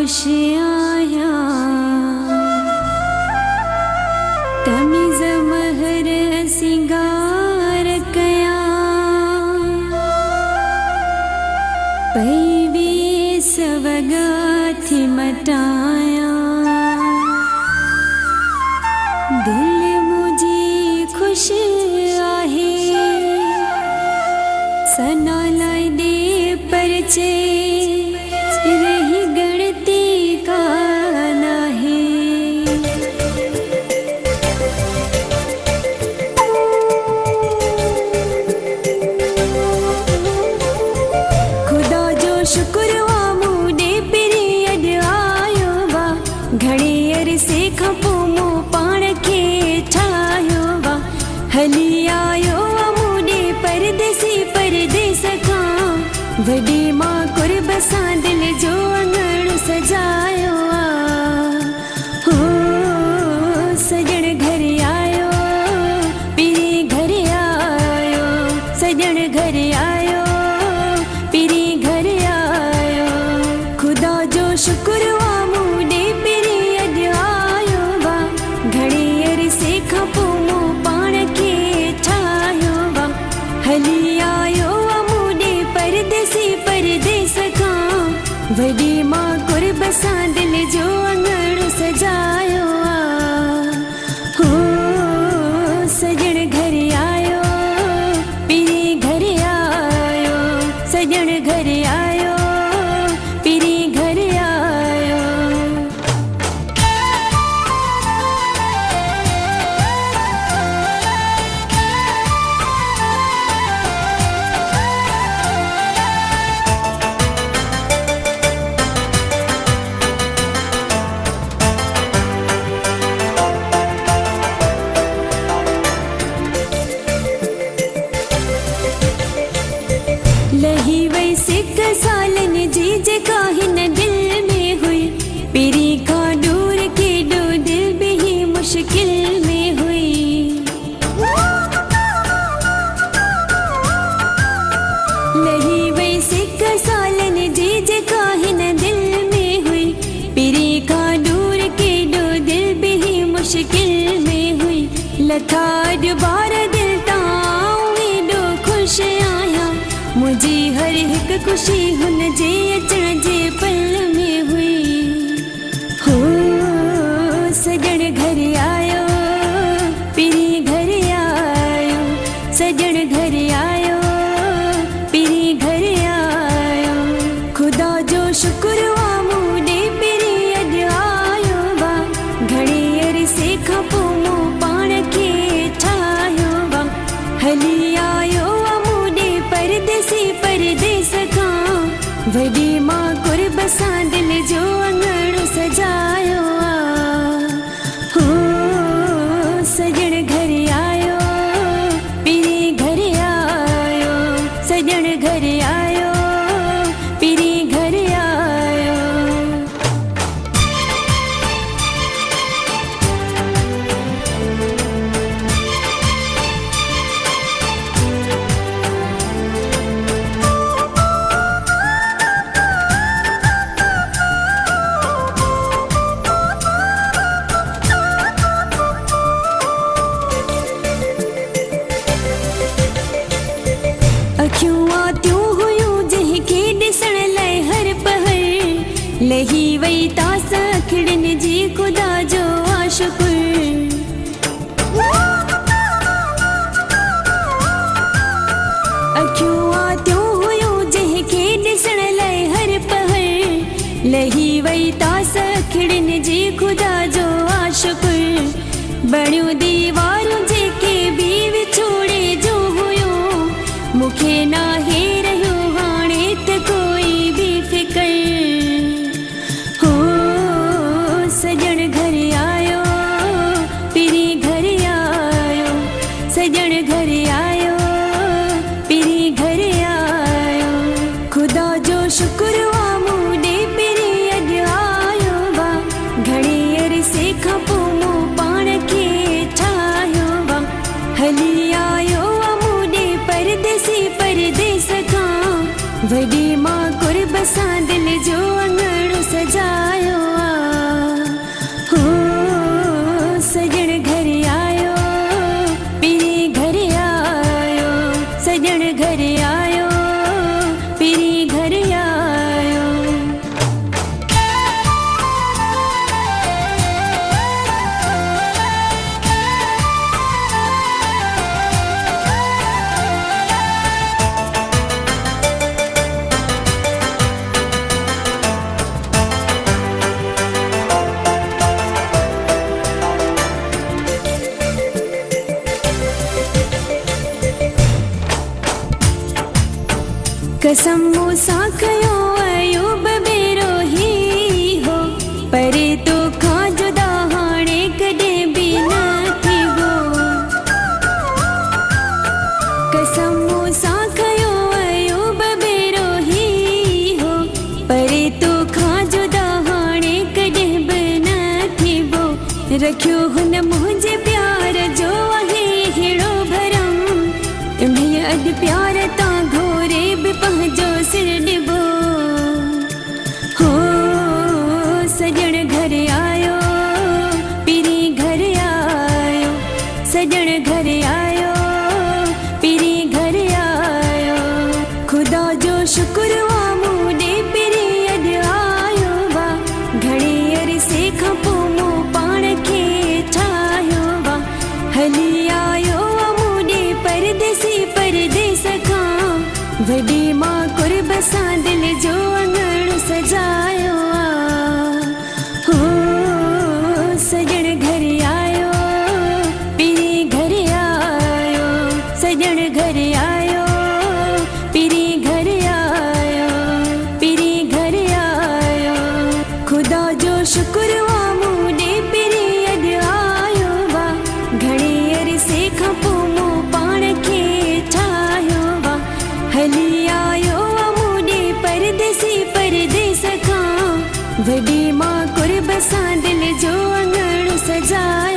खुश आया तमीज़ महर सिंगार कया पैवी सवगा थी मटाया दिल मुझी खुश आहे सना लाई दे परचे रही गणती का नाहे खुदा जो शुक्र वा मूडे पिरी अड आयो वा घणे अरसे खां पोइ मूं पाण खे ठाहियो वा हली आयो वा मूडे परदेसी परदेस खां वॾी मां कुर्ब सां दिल जो अंगण सजायो हो सजण घर आयो पीरी घर आयो सजण घर आयो पीरी घर आयो खुदा जो शुक्र वा मूडे पिरी अॼ आयो वा घणे अरसे खां पोइ मूं पाण खे ठाहियो वा हली आयो वा मूडे परदेसी परदेस खां वॾी मां कुर्ब सां दिल जो अंगण सजायो हो सजण घर आयो पीरी घर आयो सजण घर आयो पीरी घर आयो लही वई सिक सालन जी जेका हिन दिल में हुई पीरी खां दूर केॾो दिल बि ही मुश्किल में हुई लही वई सिक सालन जी जेका हिन दिल में हुई पीरी खां दूर केॾो दिल बि ही मुश्किल में हुई लथा अॼु बार दिल तां एॾो ख़ुशि आहियां मुझी हर हिक खुशी हुन जे अचण जे पल में हुई हो सजण घर आयो पीरी घर आयो सजण घर आयो पीरी घर आयो खुदा जो शुक्र वा मूडे पिरी अॼ आयो वा घणे अरसे खां पोइ मूं पाण खे ठाहियो वा हली आयो वा मूडे परदेसी परदेस खां वॾी मां कुर्ब सां दिल जो अंगण सजायो हो सजण घर आयो पीरी घर आयो सजण घर आयो पीरी घर आयो अखियूं आतियूं हुयूं जंहिंखे ॾिसण लाइ हर पहर लही वई तास अखिड़नि जी ख़ुदा जो आ शुक्र अखियूं आतियूं हुयूं जंहिंखे ॾिसण लाइ हर पहर लही वई तास अखिड़नि जी ख़ुदा जो आ शुक्र बणियूं दीवारूं जेके बि विछोड़े जो हुयूं मूंखे नाहे रहियो हाणे त कोई बि फिकर हो सजण घर आयो पीरी घर आयो सजण घर आयो पीरी घर आयो खुदा जो शुक्र वा मूडे पिरी अॼ आयो वा घणे अरसे खां पोइ मूं पाण खे ठाहियो वा हली आयो वा मूडे परदेसी परदेस खां परे तो खां जुदा हाणे कॾहिं बि न थीबो कसम मूंसां खयो अयूब बेरो ही हो परे तो खां जुदा हाणे कॾहिं बि न थीबो रखियो हुन मुंहिंजे प्यार जो आहे हेड़ो भरम इम्ही अॼु प्यार तां घोरे बि पंहिंजो सिर ॾिबो हो सजण घर आयो पीरी घर आयो सजण घर आयो पीरी घर आयो खुदा जो शुक्र वा मूं ॾे पीरी अॼु आयो वा घणे अरसे खां पोइ मूं पाण खे ठाहियो वा हली आयो मूं ॾे परदेसी परदेस खां वॾी मां कुर्ब सां दिल जो अंगण सजायो हो सजण घर आयो पीरी घर आयो सजण घर आयो पीरी घर आयो पीरी घर आयो खुदा जो शुक्र वा मूं ॾे पीरी अॼु आयो वा घणे अरसे खां पोइ मूं पाण खे ठाहियो वा हली आयो मूं ॾे परदेसी परदेस खां वॾी मां कुर्ब सां दिल जो अंगण सजायो